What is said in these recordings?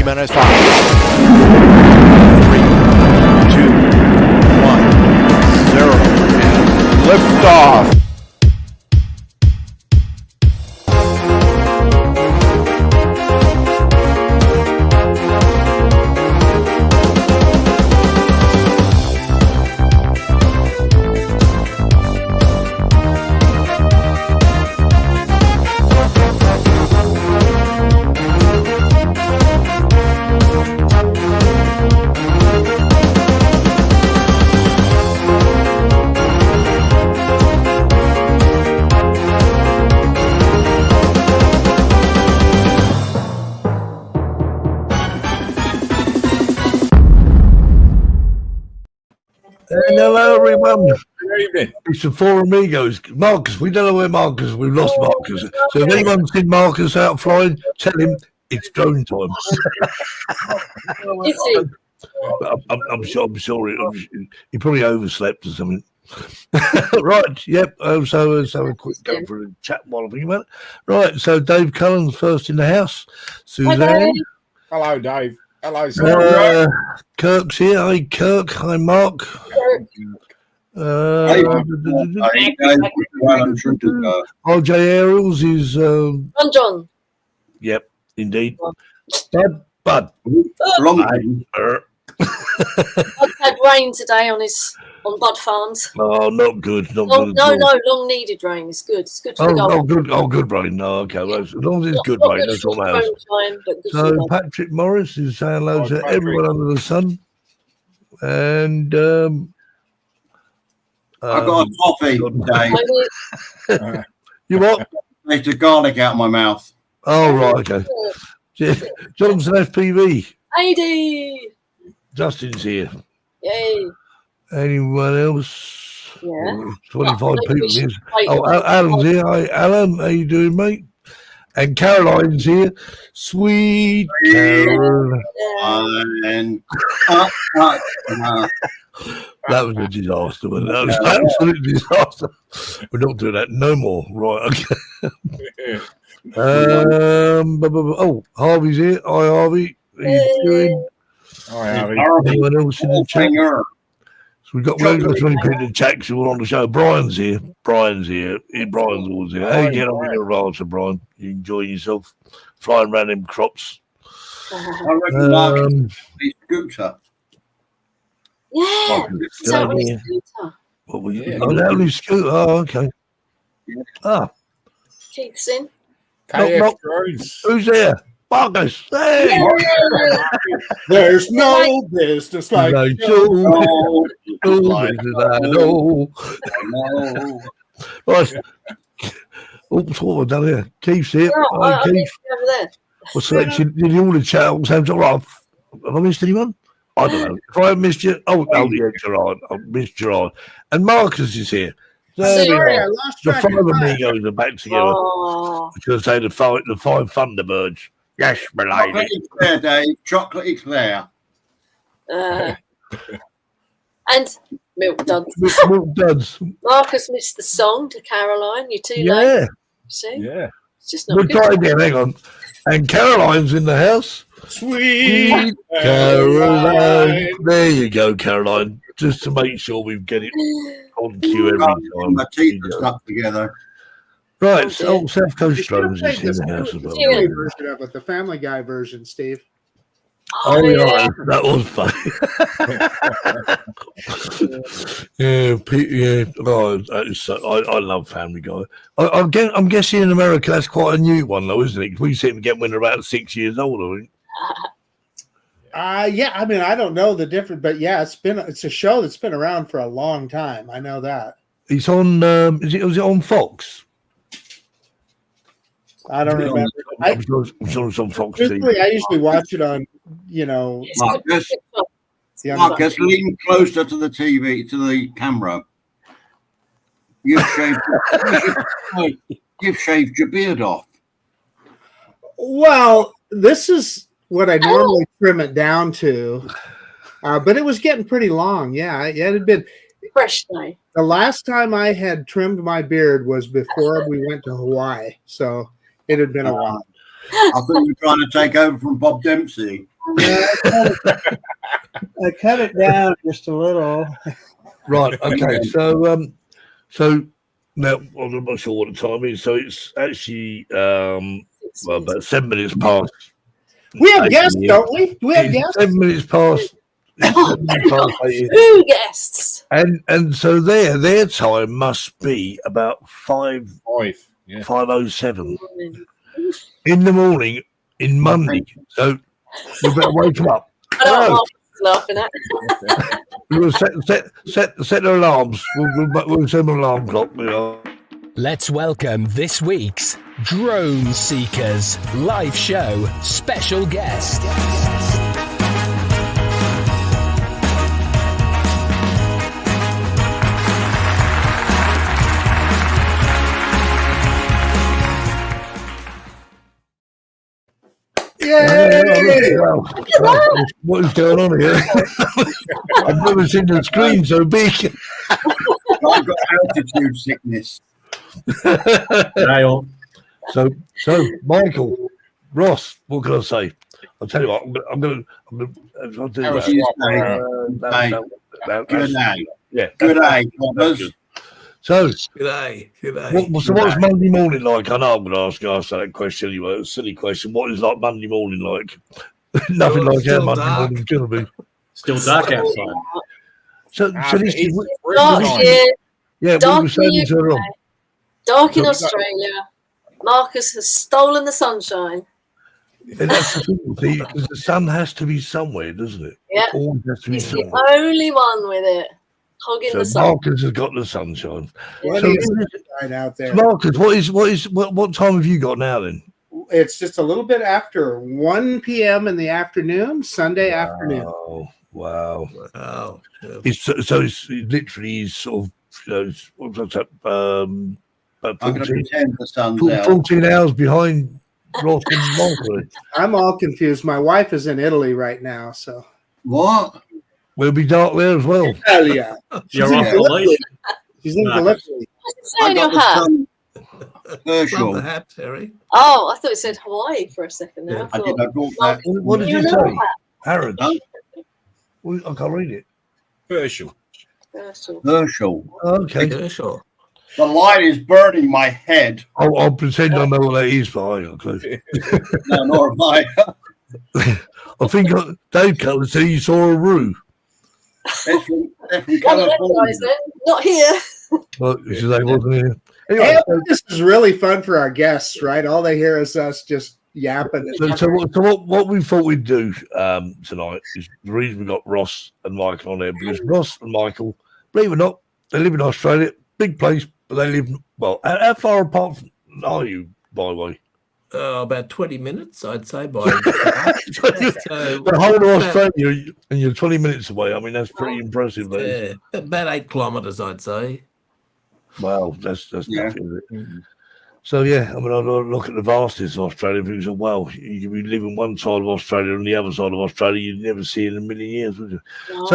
minutes. 5, 3, 2, 1, 0, and liftoff. Hello, everyone. Good evening. It's the Four Amigos. Marcus, we don't know where Marcus is. We've lost Marcus. So if anyone's seen Marcus out flying, tell him it's drone time. I'm sure he probably overslept or something. Right, yep. So let's have a quick go for a chat while I'm thinking about it. Right, so Dave Cullen's first in the house. Suzanne. Hello, Dave. Hello, sir. Kirk's here. Hi, Kirk. Hi, Mark. RJ Aerials is John. Yep, indeed. Bud. I've had rain today on Bud Farms. Oh, not good. No, long needed rain. It's good. It's good for the garden. Good rain. No, okay. Well, as long as it's good rain, that's what matters. So Patrick Morris is saying hello to everyone under the sun. And I've got a coffee, Dave. You what? Takes the garlic out of my mouth. Oh, right, okay. Johnson FPV. AD. Justin's here. Yay. Anyone else? Yeah. 25 people here. Oh, Alan's here. Hi, Alan. How you doing, mate? And Caroline's here. Sweet Caroline. That was a disaster. That was an absolute disaster. We're not doing that no more. Right, okay. Harvey's here. Hi, Harvey. How you doing? Hi, Harvey. Anyone else in the chat? So we've got 20 people in the chat because we're on the show. Brian's here. Brian's always here. How you getting on with your adventure, Brian? You enjoying yourself? Flying around them crops? I reckon Marcus is scooter. Yeah. What were you? Oh, that scooter. Oh, okay. Ah. Keith's in. KF Drones. Who's there? Marcus. Hey. There's no business like no business I know. Right. Oops, what have I done here? Keith's here. Hi, Keith. Over there. What's that? Did you all the chat all the time? Right. Have I missed anyone? I don't know. If I missed you, yeah, Gerard. I missed Gerard. And Marcus is here. Sorry, I lost the track five of time. amigos are back together. Because they the five Thunderbirds. Yes, my lady. Chocolate eclair, Dave. Chocolate eclair. And Milk Duds. Milk Duds. Marcus missed the song to Caroline. You're too late. Yeah. See? Yeah. It's just not We'll good. try again. Hang on. And Caroline's in the house. Sweet Caroline. There you go, Caroline. Just to make sure we get it on cue every time. My teeth are stuck together. Right, so South Coast Drones is in the house as well. Version of it, the Family Guy version, Steve. Oh, yeah, that was funny. yeah. Oh, that is so, I love Family Guy. I'm guessing in America that's quite a new one, though, isn't it? We seem to get when they're about 6 years old, I think. Yeah, I mean, I don't know the difference, but yeah, it's a show that's been around for a long time. I know that. It's on. Was it on Fox? I don't remember. I'm sure it's on Fox. Usually, I usually watch it on, Marcus, lean closer to the TV, to the camera. You've shaved your beard off. Well, this is what I normally trim it down to, but it was getting pretty long. Yeah, it had been fresh day. The last time I had trimmed my beard was before we went to Hawaii, so it had been a while. I thought you were trying to take over from Bob Dempsey. I cut it down just a little. Right. Okay. So now I'm not sure what the time is. So it's actually about 7 minutes past. We have guests, don't we? Do we have It's guests? 7 minutes past. It's 7 minutes past 8. 2 guests. And so their time must be about 5:07 in the morning in Monday. So you better wake them up. I don't know what Mark's laughing at. We'll set their alarms. We'll send them an alarm clock. Let's welcome this week's Drone Seekers live show special guest. Yay! Wow. What is going on here? I've never seen the screen so big. I've got altitude sickness. So, Michael, Ross, what can I say? I'll tell you what. I'm going to. I'll do that. Good day. Yeah. Good day. So, G'day. what's Monday morning like? I know I'm going to ask that question anyway. It's a silly question. What is like Monday morning like? Nothing like how Monday morning's going to be. Still dark outside. So this is Dark here. yeah. We Dark were saying in this earlier on. Dark in Australia. Marcus has stolen the sunshine. And that's the thing, see, because the sun has to be somewhere, doesn't it? Yeah. It always has to be He's somewhere. the only one with it. Hogging the So sun. Marcus has got the sunshine. What So, is right out there? Marcus, what time have you got now then? It's just a little bit after 1 p.m. in the afternoon, Sunday afternoon. Oh, wow. Oh, yeah. It's literally sort of, what's that? I'm going to 14, pretend the sun's out. 14 hours behind Ross and Michael. I'm all confused. My wife is in Italy right now, so. What? We'll be dark there as well. Hell yeah. You're on Gallipoli. She's in No. Gallipoli. What's it say on your hat? sun. From Herschel. the hat, Terry. Oh, I thought it said Hawaii for a second there. I did. I brought that. What did you know say? that? Harrods? Huh? Well, I can't read it. Herschel. Herschel. Okay. Yeah, sure. The light is burning my head. I'll pretend I know what that is, but I ain't got a clue. No, nor am I. I think Dave Cutler said he saw a roo. They're from One of them California. guys then. Not here. But he said they wasn't here. Anyway, Hey, this is really fun for our guests, right? All they hear is us just yapping. so what we thought we'd do tonight is the reason we got Ross and Michael on there, because Ross and Michael, believe it or not, they live in Australia, big place, but they live, well, how far apart are you, by the way? About 20 minutes, I'd say. By The whole of Australia, and you're 20 minutes away. I mean, that's pretty impressive. That is. yeah, about 8 kilometres, I'd say. Wow, that's Yeah. nothing, is it? So yeah, I mean, I look at the vastness of Australia. Because well, you could be living one side of Australia and the other side of Australia, you'd never see in a million years, would you? No.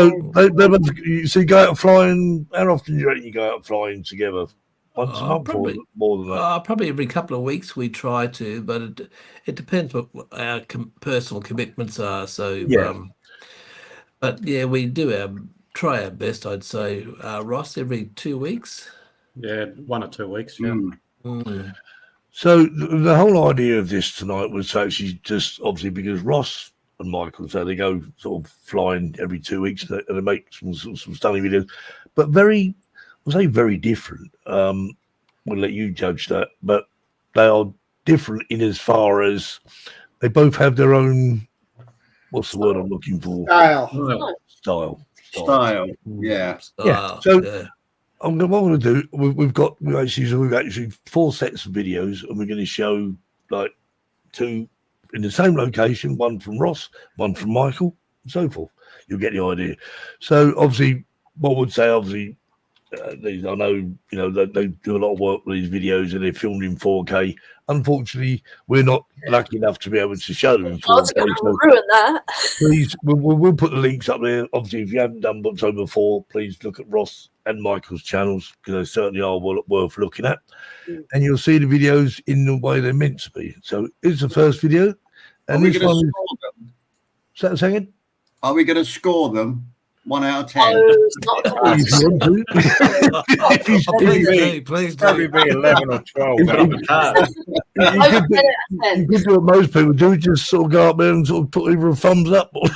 So you go out flying. How often do you reckon you go out flying together? Once a month, probably. or more than that? Probably every couple of weeks we try to, but it depends what our personal commitments are. So, Yeah. But yeah, we do try our best, I'd say. Ross, every 2 weeks. Yeah, 1 or 2 weeks. Yeah. Mm. So the whole idea of this tonight was actually just obviously because Ross and Michael, so they go sort of flying every 2 weeks and they make some stunning videos, but very, I'll say very different. We'll let you judge that, but they are different in as far as they both have their own, what's the word I'm looking for? Style. Style. Yeah. Yeah. So what I'm going to do, we've actually 4 sets of videos, and we're going to show like 2 in the same location, one from Ross, one from Michael, and so forth. You'll get the idea. So obviously, what I would say, obviously, these, I know, they do a lot of work with these videos and they're filmed in 4K. Unfortunately, we're not lucky enough to be able to show them in I was 4K. going to So ruin that. please, we'll put the links up there. Obviously, if you haven't done so before, please look at Ross and Michael's channels, because they certainly are worth looking at. And you'll see the videos in the way they're meant to be. So it's the first video. Are And we this going one to is, score them? Say that second. Are we going to score them 1 out of 10? Oh, it's not a If you want to. Please Probably do. be 11 or 12. Put up a card. You I could would 10 out of 10. you could do what most people do, just sort of go up there and sort of put either a thumbs up or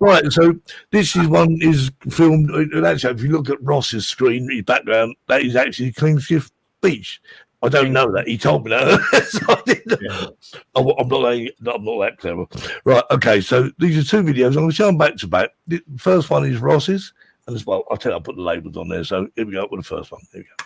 right. So this is one is filmed. And actually, if you look at Ross's screen, his background, that is actually Cliff Beach. I don't know that. He told me that. So I didn't know. I'm not that clever. Right. Okay. So these are two videos. I'm going to show them back to back. The first one is Ross's, and as well, I'll tell you, I'll put the labels on there. So here we go with the first one. Here we go.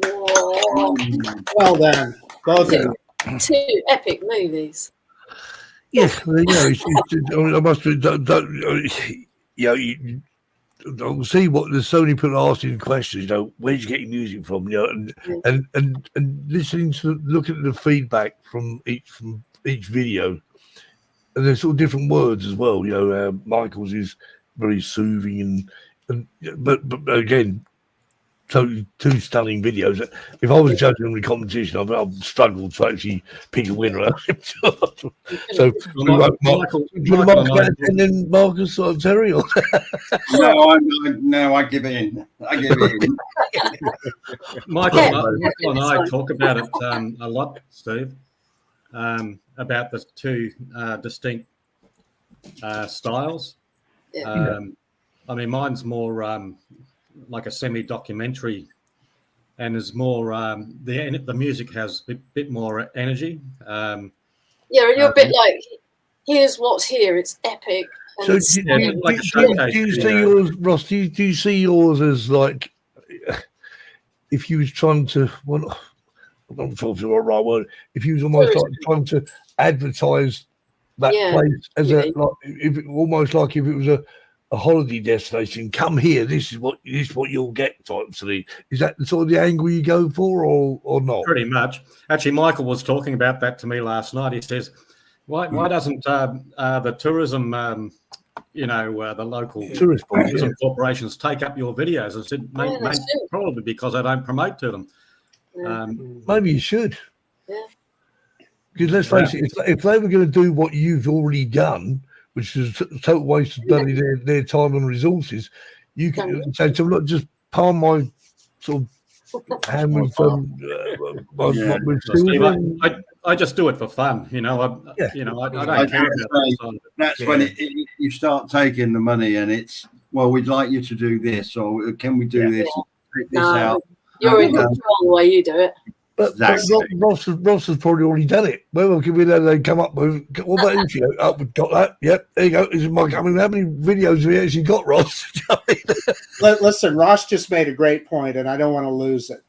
Whoa. Well done, both of you. Two epic movies. Yeah, well, you know, I must be, you know, I see what there's so many people asking questions. You know, where'd you get your music from? You know, and listening to looking at the feedback from each video, and there's sort of different words as well. You know, Michael's is very soothing, but again, totally two stunning videos. If I was judging on the competition, I've struggled to actually pick a winner. So, Michael and then Marcus or Terry, or No, I give in. I give in. Michael and I talk about it a lot, Steve, about the two distinct styles. Yeah. I mean, mine's more like a semi-documentary, and is more the music has a bit more energy. Yeah, and you're a bit like, here's what's here. It's epic. so And do you see yours, Ross? Do you see yours as like if you was trying to? Well, I'm not sure if it's the right word. If you was almost like trying to advertise that place as almost like if it was a holiday destination, come here. This is what you'll get. Type thing. Is that the sort of the angle you go for, or not? Pretty much. Actually, Michael was talking about that to me last night. He says, "Why doesn't the tourism, the local tourism corporations take up your videos?" I said, "Probably because I don't promote to them." Maybe you should. Yeah. Because let's face it, if they were going to do what you've already done, which is a total waste of bloody their time and resources, you can say to them, look, just palm my sort of hand with I just do it for fun, you know. I don't care about it. That's when you start taking the money, and it's, well, we'd like you to do this, or can we do this? Take this out. You're in control the way you do it. But Ross has probably already done it. Well, can we then they come up with? What about you? Oh, we've got that. Yep, there you go. This is my. I mean, how many videos have you actually got, Ross? Listen, Ross just made a great point, and I don't want to lose it.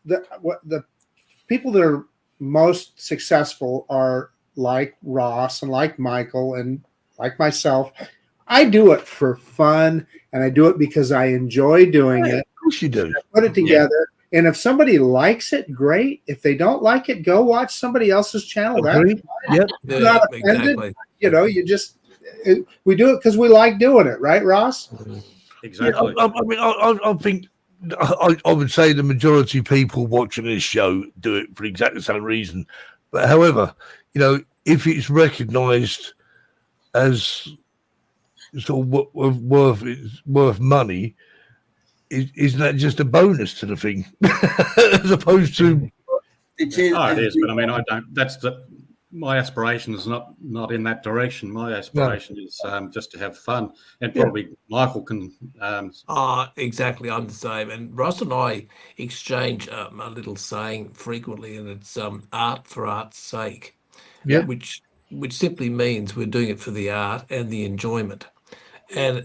The people that are most successful are like Ross and like Michael and like myself. I do it for fun, and I do it because I enjoy doing it. Of course you do. I put it together. And if somebody likes it, great. If they don't like it, go watch somebody else's channel. Yep. Not offended. Exactly. You know, we do it because we like doing it, right, Ross? Exactly. Yeah, I mean, I think I would say the majority of people watching this show do it for exactly the same reason. But however, you know, if it's recognised as sort of worth money, isn't that just a bonus to the thing, as opposed to? It is. Oh, it is, but I mean, I don't. My aspiration is not in that direction. My aspiration is just to have fun, and probably Michael can. Exactly, I'm the same. And Ross and I exchange a little saying frequently, and it's art for art's sake. Yeah. Which simply means we're doing it for the art and the enjoyment. And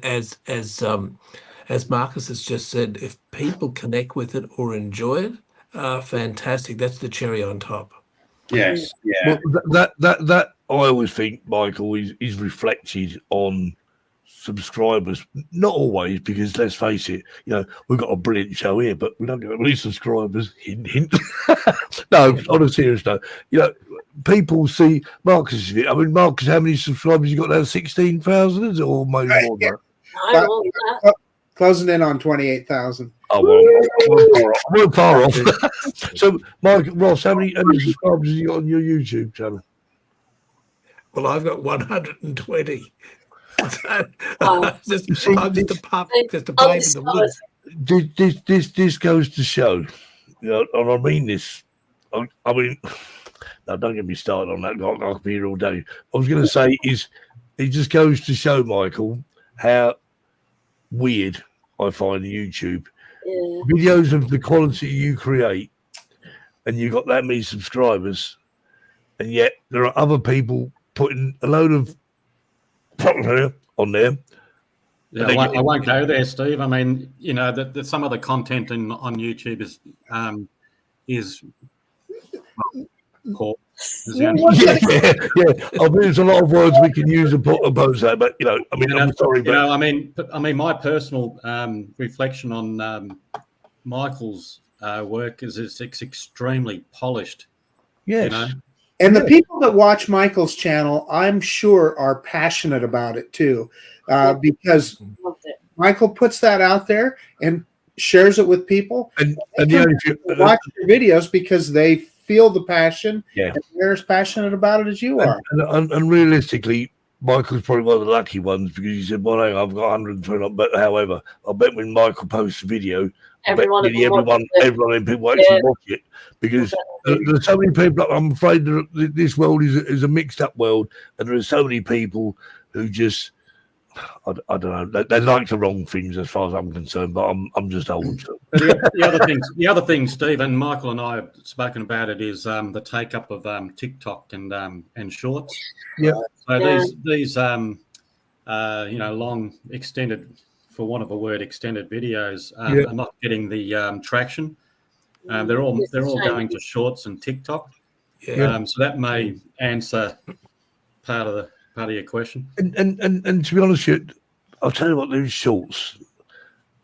as Marcus has just said, if people connect with it or enjoy it, fantastic. That's the cherry on top. Yes, yeah. Well, that I always think, Michael, is reflected on subscribers. Not always, because let's face it, you know, we've got a brilliant show here, but we don't get many subscribers. Hint, hint. No, on a serious note, you know, people see Marcus. I mean, Marcus, how many subscribers you got now? 16,000 or maybe more than that? Closing in on 28,000. Oh, well, we're far off. So, Ross, how many subscribers have you got on your YouTube channel? Well, I've got 120. Oh. just a pup, just a babe in the woods. This goes to show, you know, and I mean this. I mean, now don't get me started on that. I could be here all day. I was going to say it just goes to show, Michael, how weird I find YouTube. Yeah. Videos of the quality you create, and you got that many subscribers, and yet there are other people putting a load of propaganda on there Yeah, I won't go there, Steve. I mean, you know, that some of the content on YouTube is poor. Yeah. I mean, there's a lot of words we can use to put opposed that, but you know, I mean, I'm sorry, but I mean, my personal reflection on Michael's work is it's extremely polished. yes. You know? And the people that watch Michael's channel, I'm sure, are passionate about it too, because Michael puts that out there and shares it with people. And watch your videos because they feel the passion. Yeah. And they're as passionate about it as you are. And realistically, Michael's probably one of the lucky ones because he said, "Well, hang on, I've got 120." But however, I bet when Michael posts a video, everyone in people actually watch it because there's so many people. I'm afraid that this world is a mixed up world, and there are so many people who just I don't know. They like the wrong things as far as I'm concerned, but I'm just old. So. The other thing, Steve and Michael and I have spoken about it is the take up of TikTok and Shorts. Yeah. So these you know, long extended, for want of a word, extended videos are not getting the traction. They're all going to Shorts and TikTok. Yeah. So that may answer part of your question. And to be honest with you, I'll tell you what, these Shorts,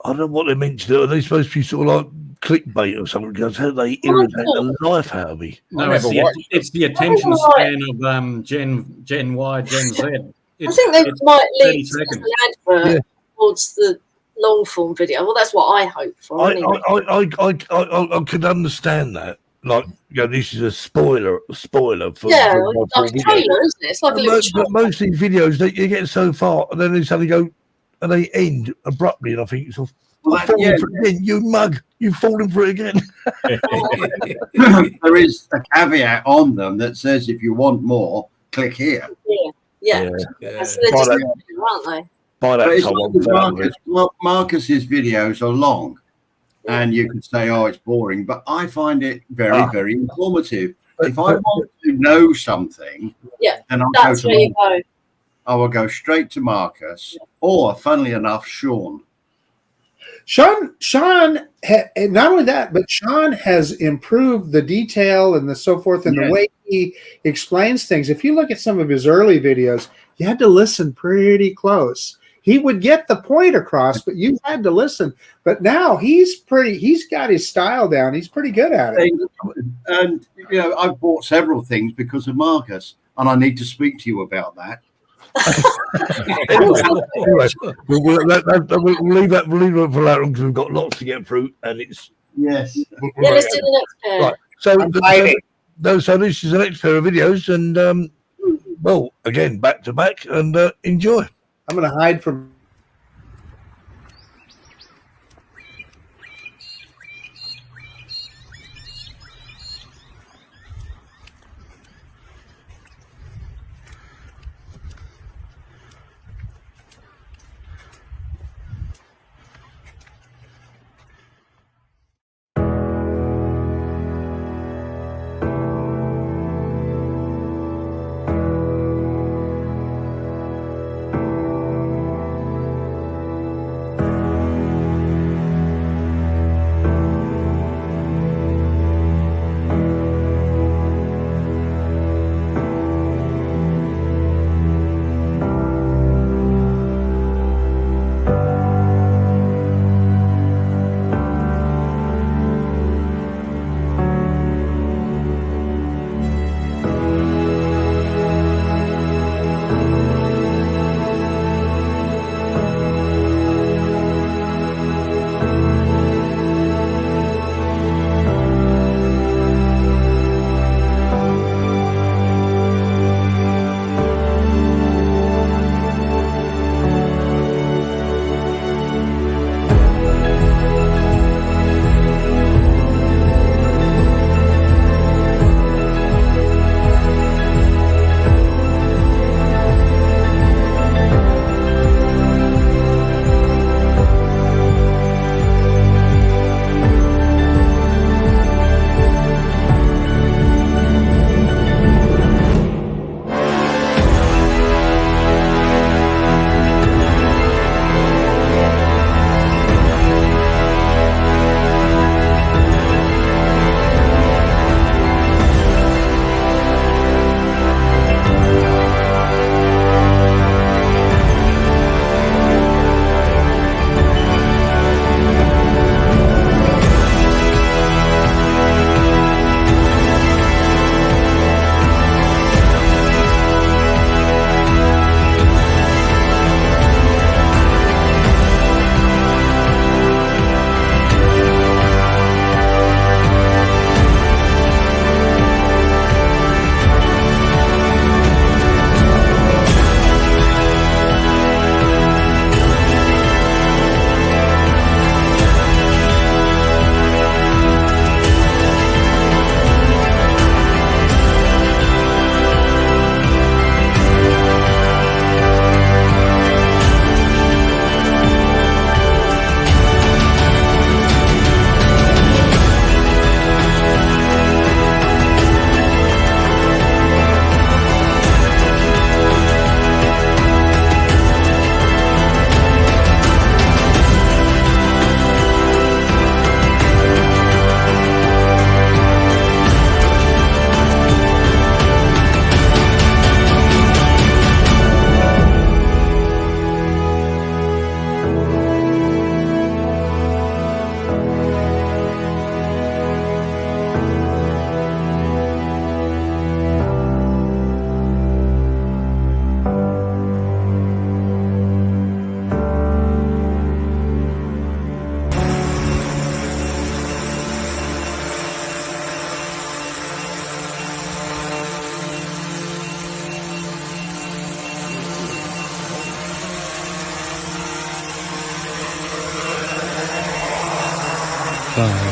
I don't know what they're meant to do. Are they supposed to be sort of like clickbait or something? Because how they irritate the life out of me. No, it's the attention span of Gen Y, Gen Z. I think they might lead to the advert towards the long form video. Well, that's what I hope for. Anyway. I could understand that. Like, you know, this is a spoiler for like a trailer, isn't it? It's like a little but most of these videos, you get so far and then they suddenly go and they end abruptly, and I think it's falling for it again. You mug, you've fallen for it again. There is a caveat on them that says if you want more, click here. Yeah. So they're just aren't they? By that time, Marcus's videos are long. And you could say, "Oh, it's boring," but I find it very, very informative. If I want to know something, then I will go straight to Marcus, or, funnily enough, Sean. Sean, not only that, but Sean has improved the detail and the so forth, and the way he explains things. If you look at some of his early videos, you had to listen pretty close. He would get the point across, but you had to listen. But now he's got his style down. He's pretty good at it. And, you know, I've bought several things because of Marcus, and I need to speak to you about that. Anyway, we'll leave that for later on because we've got lots to get through, and it's let's do the next pair. Right. So this is the next pair of videos, and well, again, back to back, and enjoy. I'm going to hide from. Nice.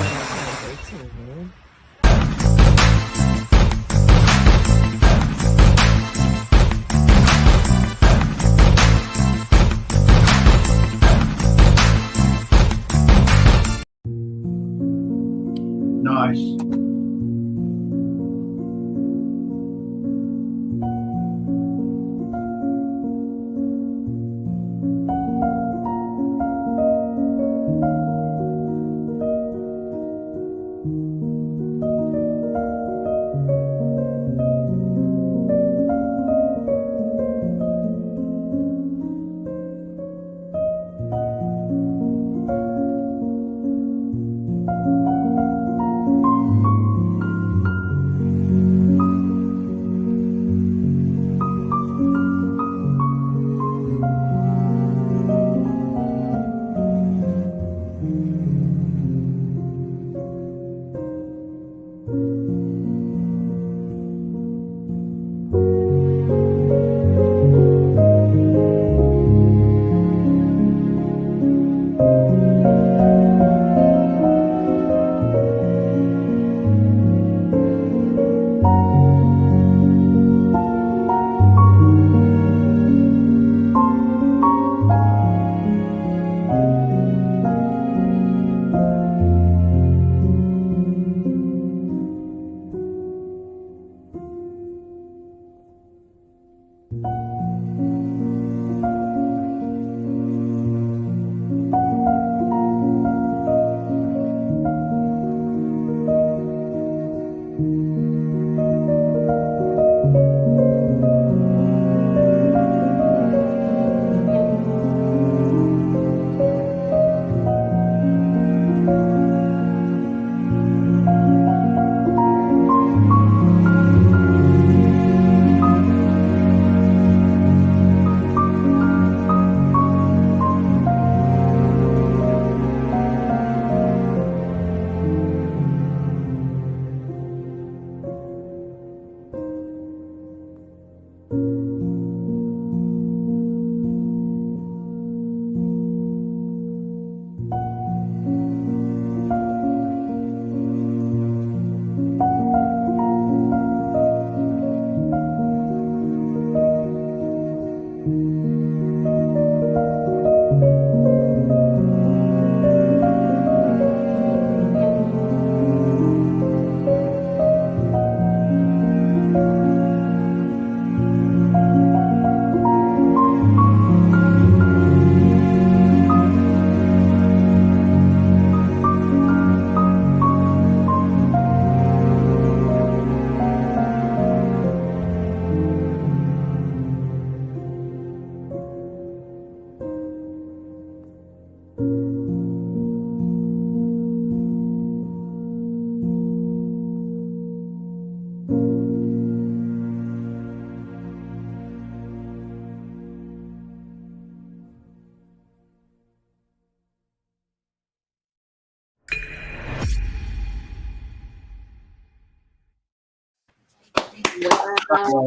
I've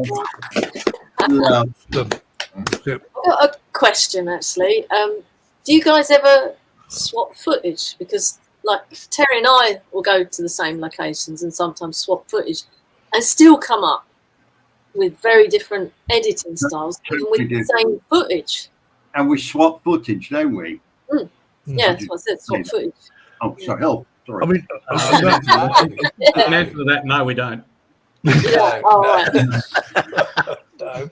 got a question actually. Do you guys ever swap footage? Because like Terry and I will go to the same locations and sometimes swap footage and still come up with very different editing styles even with the same footage. And we swap footage, don't we? Mm. Yeah, that's what I said, swap footage. Oh, sorry. Oh, sorry. I mean, In answer to that, no, we don't. Yeah, all right. No.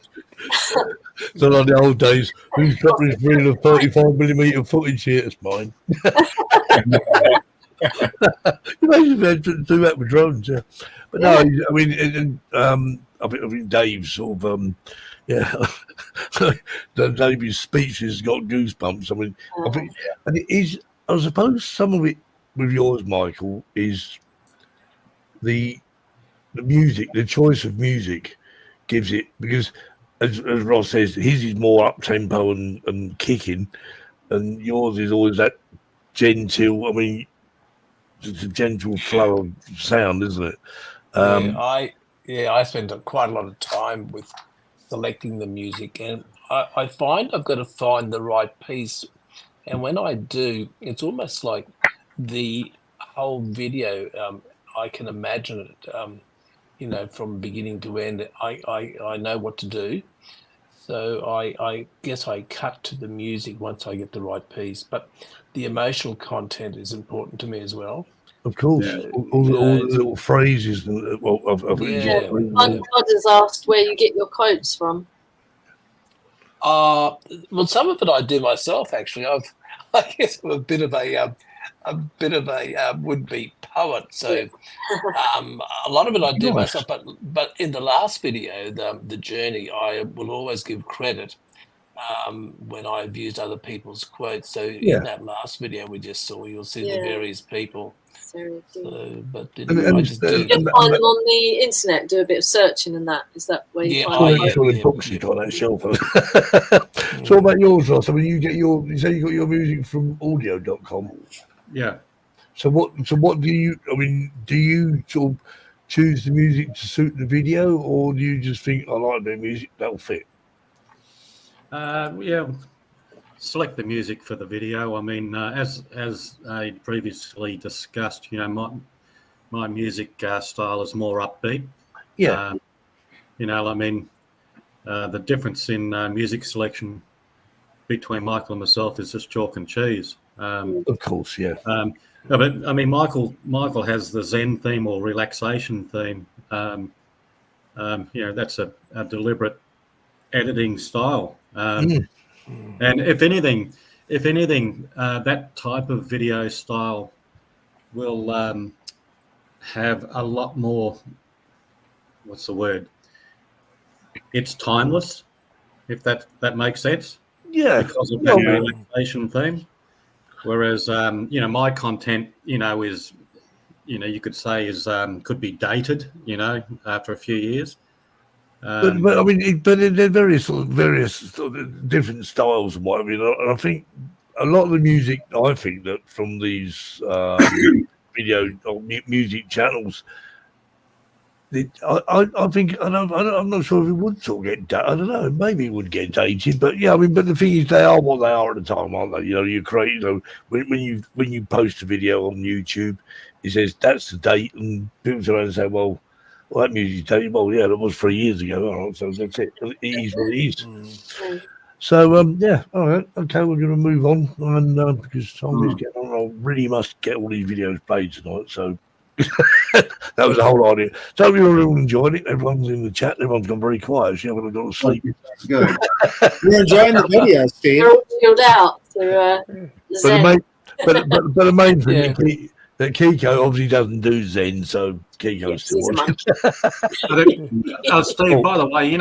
so like the old days, who's got this reel of 35mm footage here? It's mine. You imagine to do that with drones, yeah. But no, I mean, I think Dave's sort of, Dave's speech has got goosebumps. I mean, I think, and it is. I suppose some of it with yours, Michael, is the music, the choice of music gives it, because as Ross says, his is more up tempo and kicking, and yours is always that gentle. I mean, it's a gentle flow of sound, isn't it? I spend quite a lot of time with selecting the music, and I find I've got to find the right piece. And when I do, it's almost like the whole video, I can imagine it, from beginning to end. I know what to do. So I guess I cut to the music once I get the right piece. But the emotional content is important to me as well. Of course, all the little phrases. Yeah. Bud has asked where you get your quotes from. Well, some of it I do myself. Actually, I guess I'm a bit of a would-be poet. So a lot of it I do myself. But in the last video, the journey, I will always give credit when I've used other people's quotes. So in that last video we just saw, you'll see the various people. So, but I just do. You just find them on the internet, do a bit of searching, and that is that where you find them. Books you got that shelf. So what about yours, Ross? I mean, you say you got your music from audio.com. Yeah. So what do you? I mean, do you sort of choose the music to suit the video, or do you just think I like the music, that'll fit? Yeah, select the music for the video. I mean, as I previously discussed, my music style is more upbeat. Yeah. I mean, the difference in music selection between Michael and myself is just chalk and cheese. Of course, yeah. No, but I mean, Michael has the Zen theme or relaxation theme. That's a deliberate editing style. And if anything, that type of video style will have a lot more. What's the word? It's timeless, if that makes sense. Yeah, because of that relaxation theme. Whereas, my content, is, you could say is could be dated, after a few years. But I mean, but they're various sort of different styles and what I mean. I think a lot of the music, I think that from these video or music channels, I think I'm not sure if it would sort of get. I don't know. Maybe it would get dated, but yeah, I mean, but the thing is, they are what they are at the time, aren't they? You create. When you post a video on YouTube, it says that's the date, and people turn around and say, well, that music's dated. Well, yeah, that was 3 years ago. All right, so that's it. It is what it is. So yeah, all right, okay, we're going to move on, and because time is getting on, I really must get all these videos played tonight. So. That was the whole idea. So we all enjoyed it. Everyone's in the chat. Everyone's gone very quiet. So you haven't got to sleep. Good. You're enjoying the video, Steve. They're all chilled out. But the main thing that Kiko obviously doesn't do Zen, so Kiko's still watching. Steve, by the way,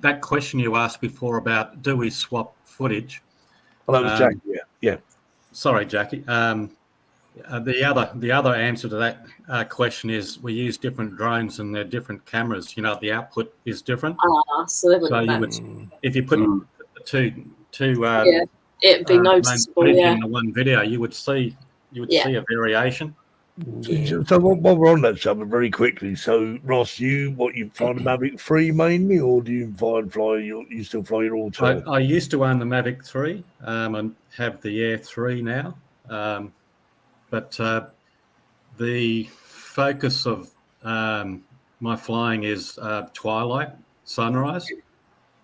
that question you asked before about do we swap footage? Well, that was Jackie. Yeah. Sorry, Jackie. The other answer to that question is we use different drones and they're different cameras. The output is different. So if you put two it'd be noticeable. In the one video, you would see a variation. So while we're on that subject, very quickly. So Ross, you fly the Mavic 3 mainly, or do you you still fly your Auto? I used to own the Mavic 3 and have the Air 3 now. But the focus of my flying is twilight, sunrise,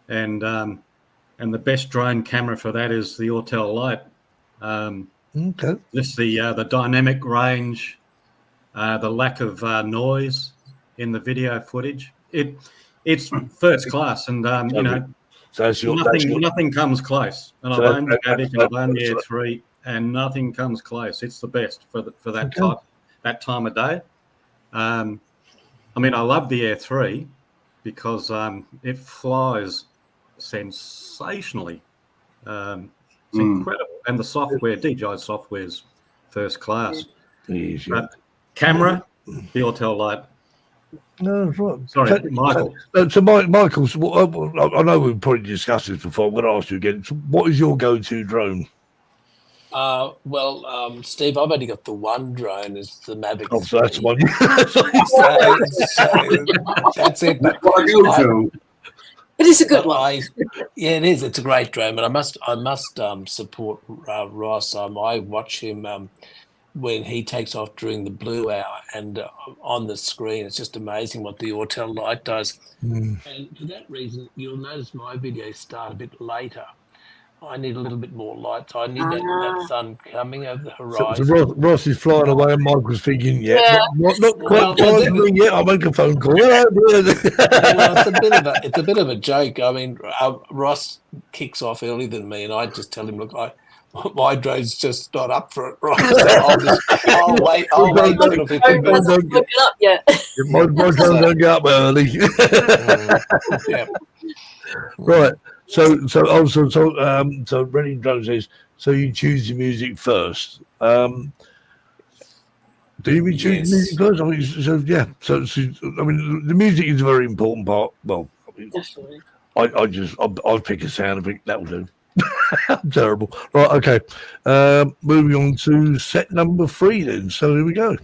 and the best drone camera for that is the Autel Lite. Okay. Just the dynamic range, the lack of noise in the video footage. It's first class, and so nothing comes close. And I've owned the Mavic and I've owned the Air 3. And nothing comes close. It's the best for that time of day. I mean, I love the Air 3 because it flies sensationally. It's incredible, and the software, DJI software, is first class. But camera, the Autel Lite. No, right. Sorry, Michael. So Michael, I know we've probably discussed this before. I'm going to ask you again. So what is your go-to drone? Steve, I've only got the one drone. Is the Mavic. Oh, so that's one. That's it. But it's a good one. It is. It's a great drone. But I must support Ross. I watch him when he takes off during the blue hour, and on the screen, it's just amazing what the Autel light does. And for that reason, you'll notice my videos start a bit later. I need a little bit more light, so I need that sun coming over the horizon. So Ross is flying away, and Mike was thinking, not quite Well, time for me yet. I'll make a phone call. well, it's a bit of a joke. I mean, Ross kicks off earlier than me, and I just tell him, look, my drone's just not up for it, right? So I'll wait 10 or 15 minutes. Hasn't woken up yet. My drone don't get up early. Yeah. Right. So renting drones is, so you choose your music first. Do you choose music first? I mean, so I mean, the music is a very important part. Well, I mean, Definitely. I'll pick a sound and think that'll do. I'm terrible. Right, okay. Moving on to set number 3 then. So here we go.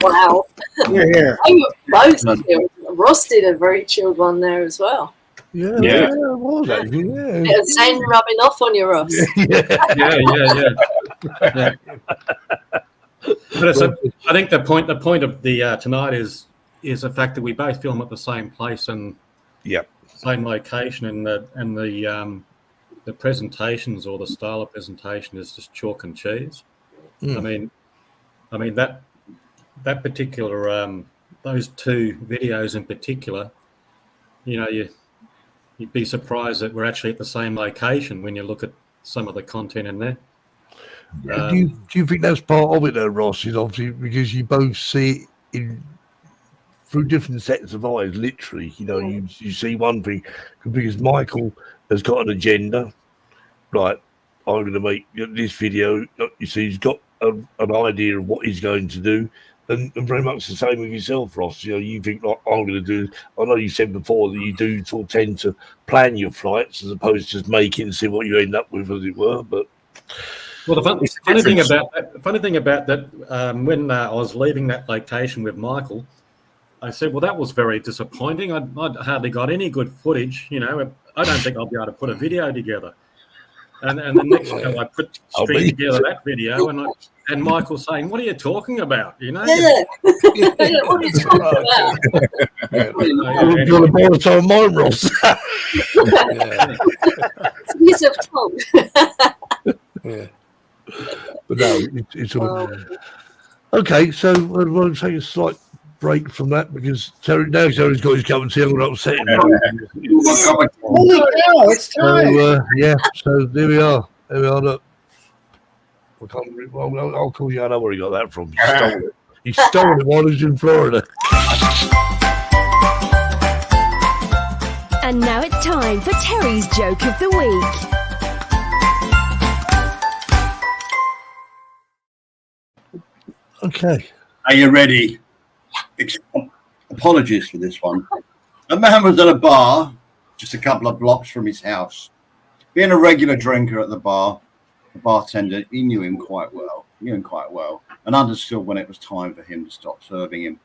Wow. You're here. They were both chilled. Ross did a very chilled one there as well. Yeah, Yeah. it was actually. Yeah, Bit of Zen rubbing off on you, Ross. Yeah. But it's I think the point of the tonight is the fact that we both film at the same place and same location, and the presentations or the style of presentation is just chalk and cheese. I mean that particular those two videos in particular, you'd be surprised that we're actually at the same location when you look at some of the content in there. Do you think that's part of it, though, Ross? Is obviously because you both see it through different sets of eyes. Literally, you see one thing because Michael has got an agenda. Right, I'm going to make this video. You see, he's got an idea of what he's going to do. And very much the same with yourself, Ross. You know, you think like I'm going to do. I know you said before that you do sort of tend to plan your flights as opposed to just make it and see what you end up with, as it were. But well, the funny thing about that, when I was leaving that location with Michael, I said, "Well, that was very disappointing. I'd hardly got any good footage. You know, I don't think I'll be able to put a video together." And the next show, I string together that video, and Michael saying, "What are you talking about?" You know? Yeah. What are you talking about? You've got a ball time mine, Ross. Use of tongue. Yeah. But no, it's all okay. So we'll take a slight break from that because Terry's got his cup of tea. I'm going to upset him. Holy cow, it's time. So, yeah, so there we are. Look. I'll call you. I know where he got that from. He stole it. He stole it while he was in Florida. And now it's time for Terry's Joke of the Week. Okay. Are you ready? Apologies for this one. A man was at a bar just a couple of blocks from his house. Being a regular drinker at the bar, the bartender, he knew him quite well, and understood when it was time for him to stop serving him.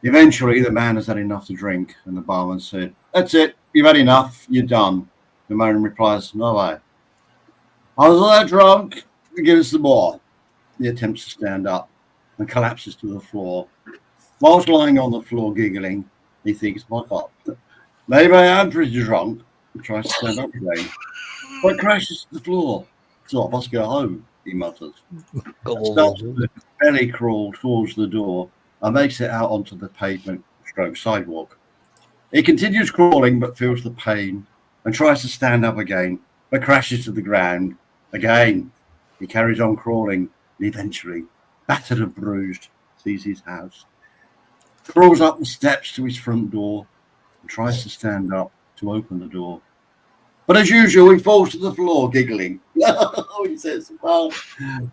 Eventually, the man has had enough to drink, and the barman said, "That's it, you've had enough, you're done." The man replies, "No way. I was that drunk, give us some more." He attempts to stand up and collapses to the floor. Whilst lying on the floor giggling, he thinks, "My God, maybe I am pretty drunk." He tries to stand up again, but crashes to the floor. "So I must go home," he mutters. Starts to belly crawl towards the door and makes it out onto the pavement sidewalk. He continues crawling but feels the pain and tries to stand up again, but crashes to the ground again. He carries on crawling and eventually, battered and bruised, sees his house. Crawls up the steps to his front door and tries to stand up to open the door. But as usual, he falls to the floor, giggling. He says, "Well,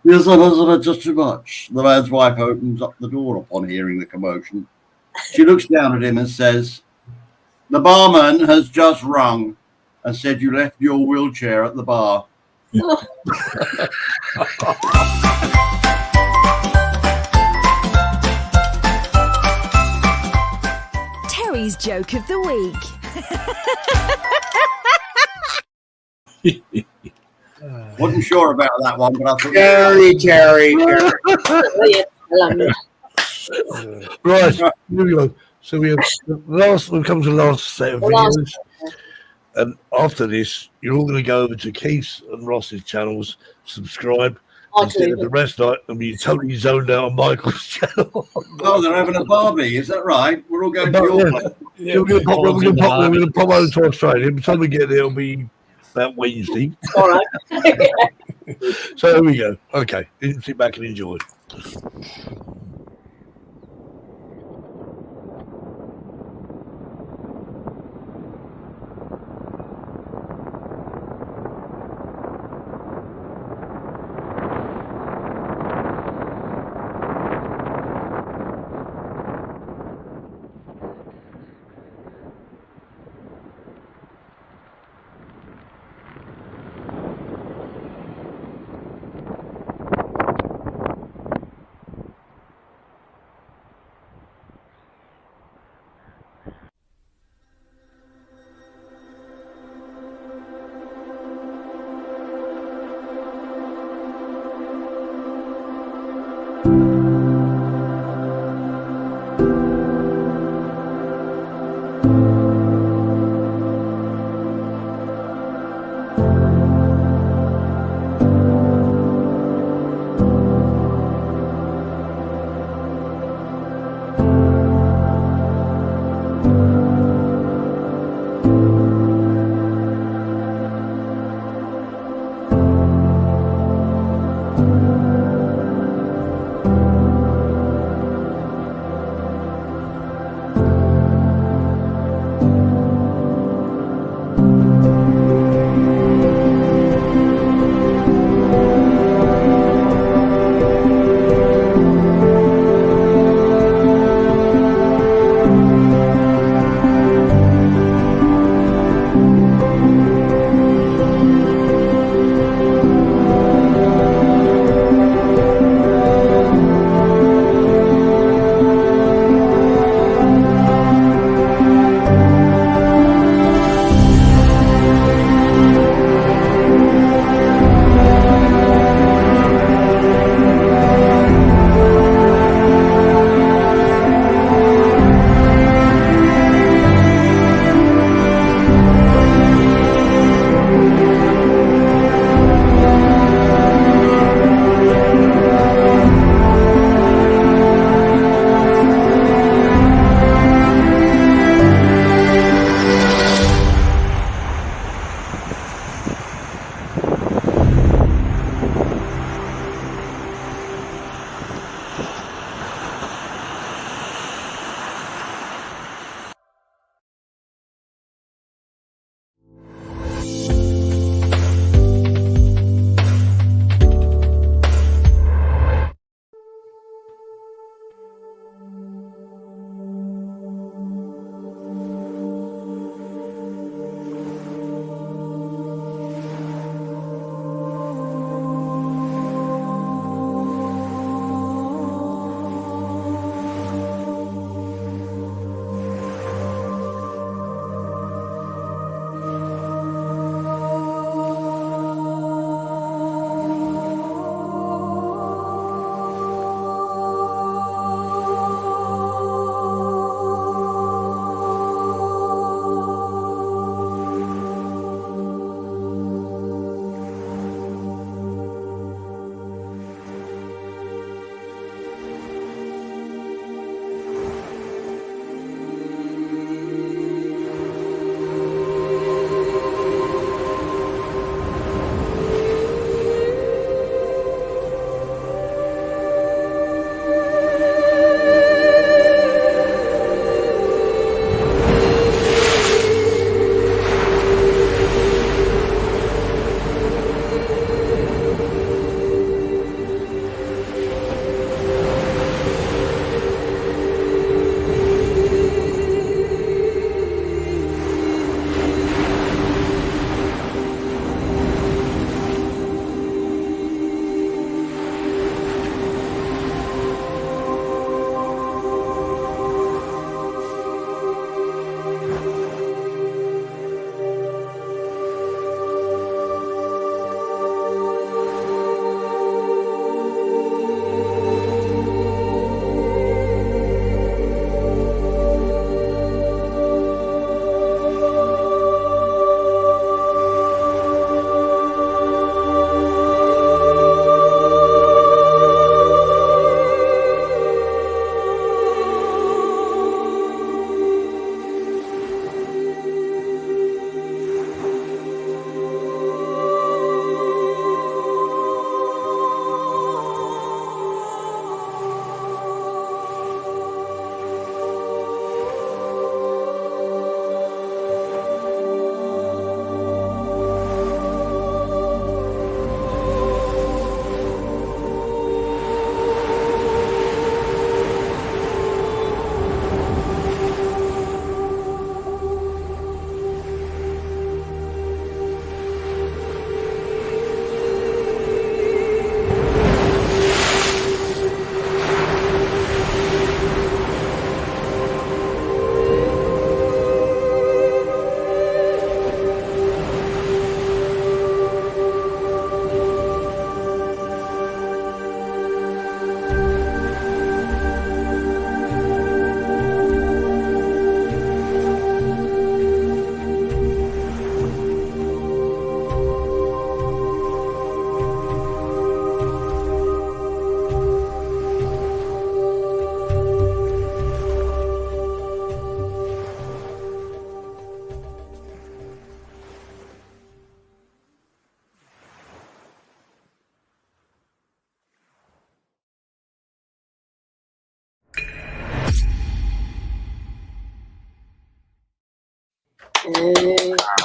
this one hasn't just too much." The man's wife opens up the door upon hearing the commotion. She looks down at him and says, "The barman has just rung and said you left your wheelchair at the bar." Terry's Joke of the Week. Wasn't sure about that one, but I thought, Terry. Right, here we go. So we've come to the last set of videos. And after this, you're all going to go over to Keith's and Ross's channels, subscribe, instead of the rest night, and be totally zoned out on Michael's channel. "Oh, they're having a barbie, is that right? We're all going to your place." We're going to pop over to Australia. By the time we get there, it'll be about Wednesday. All right. So here we go. Okay, sit back and enjoy.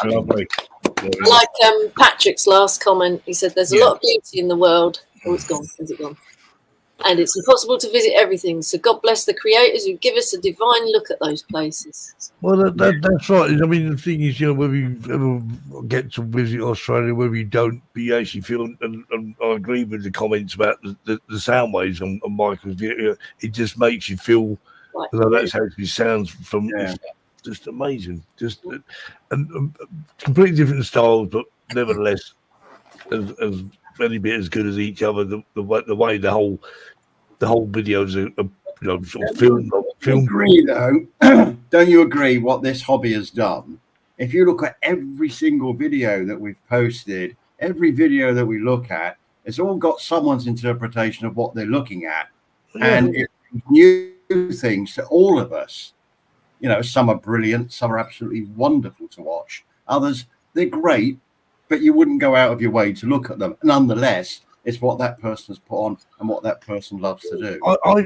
Lovely. I like Patrick's last comment. He said, "There's a lot of beauty in the world." Oh, it's gone. Is it gone? And it's impossible to visit everything. So God bless the creators who give us a divine look at those places. Well, that's right. I mean, the thing is, whether you ever get to visit Australia, whether you don't, but you actually feel, and I agree with the comments about the sound waves on Michael's video. It just makes you feel as though that's how it sounds from. It's just amazing. Just and completely different styles, but nevertheless, as any bit as good as each other. The way the whole videos are sort of filmed. Agree though? Don't you agree? What this hobby has done? If you look at every single video that we've posted, every video that we look at, it's all got someone's interpretation of what they're looking at, and it's new things to all of us. Some are brilliant, some are absolutely wonderful to watch. Others, they're great, but you wouldn't go out of your way to look at them. Nonetheless, it's what that person has put on and what that person loves to do.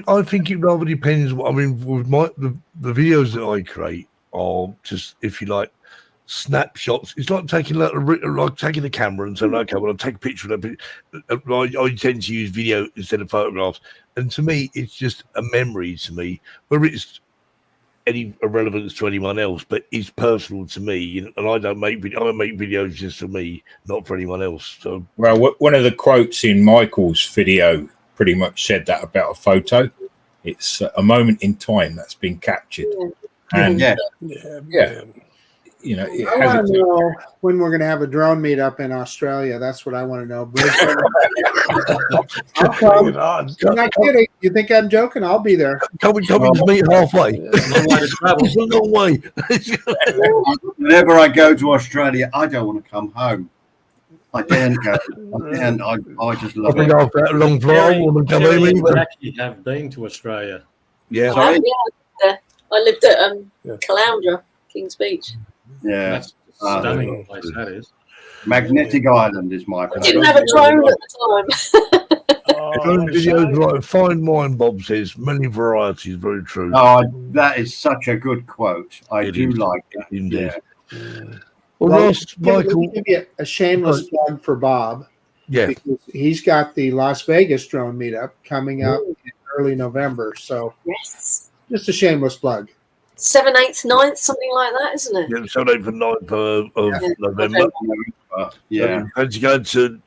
I think it rather depends. I mean, with the videos that I create are just, if you like, snapshots. It's like taking taking a camera and saying, okay, well, I'll take a picture of that. I tend to use video instead of photographs. And to me, it's just a memory to me, whether it's any relevance to anyone else, but it's personal to me, and I make videos just for me, not for anyone else. So, well, one of the quotes in Michael's video pretty much said that about a photo. It's a moment in time that's been captured, and I want to know when we're going to have a drone meetup in Australia. That's what I want to know. I'm not kidding. You think I'm joking? I'll be there. Come to meet halfway. It's a long way. Whenever I go to Australia, I don't want to come home. I daren't go. I just love it. After that long flight, I actually have been to Australia. Yeah. I lived at Caloundra, Kings Beach. Yeah, that's a stunning place. That is. Magnetic Island is my. I didn't have a drone at the time. Drone videos, right? Fine wine, Bob says. Many varieties. Very true. Oh, that is such a good quote. I do like that. Indeed. Yeah. Well, Ross, Michael, let me give you a shameless plug for Bob. Yeah, because he's got the Las Vegas drone meetup coming up in early November. So just a shameless plug. 7th, 8th, 9th, something like that, isn't it? Yeah, 7th and 9th of November. Yeah. Fancy going to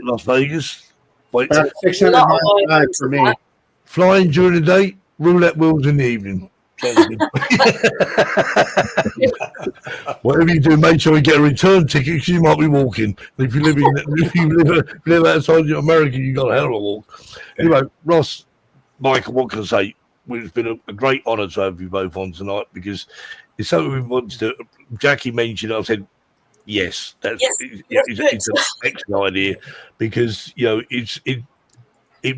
Las Vegas? Wait, about 600 for me. Flying during the day, roulette wheels in the evening. Whatever you do, make sure you get a return ticket because you might be walking. If you live outside of America, you got a hell of a walk. Anyway, Ross, Michael, what can I say? It's been a great honour to have you both on tonight because it's something we wanted to. Jackie mentioned, I said, yes, it's an excellent idea because it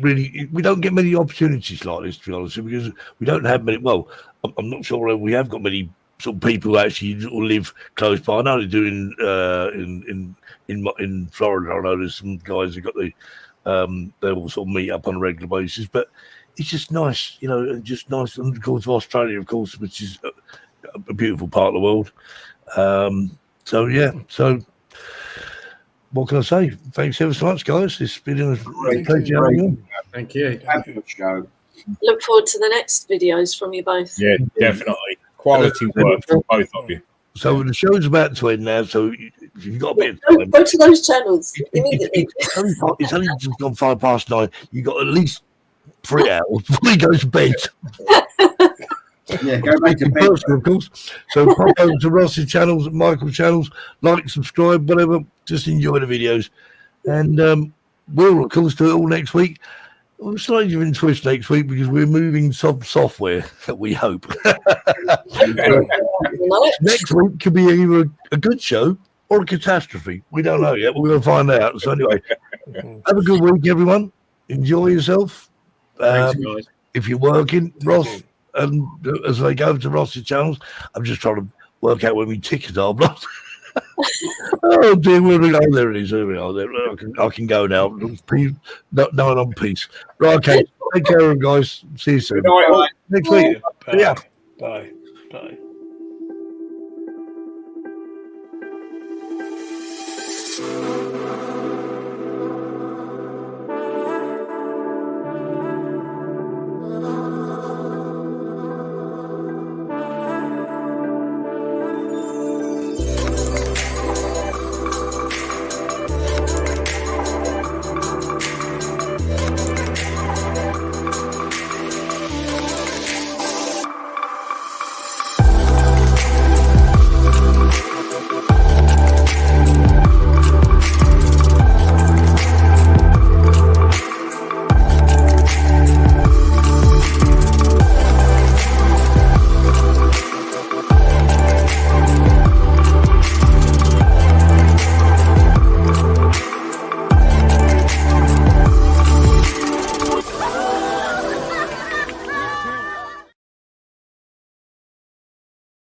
really we don't get many opportunities like this, to be honest, because we don't have many. Well, I'm not sure we have got many sort of people who actually live close by. I know they do in Florida. I know there's some guys who got they all sort of meet up on a regular basis, but it's just nice, and just nice. And of course, Australia, of course, which is a beautiful part of the world. So what can I say? Thanks ever so much, guys. It's been a great pleasure. Thank you. Look forward to the next videos from you both. Yeah, definitely. Quality work from both of you. So the show's about to end now, so if you've got a bit of time, go to those channels immediately. It's only just gone 9:05. You've got at least 3 hours before he goes to bed. Yeah, go back to bed. Of course. So pop over to Ross's channels, Michael's channels, like, subscribe, whatever. Just enjoy the videos. And we'll, of course, do it all next week. We'll slightly different twist next week because we're moving software, we hope. Next week could be either a good show or a catastrophe. We don't know yet. We're going to find out. So anyway, have a good week, everyone. Enjoy yourself. Thanks, guys. If you're working, Ross, and as they go to Ross's channels, I'm just trying to work out where my tickets are. Oh dear, where we go? There it is. There we are. There, I can go now. No, I'm peace. Right, okay. Take care, guys. See you soon. Good night, next week. Bye. Yeah. Bye. Bye.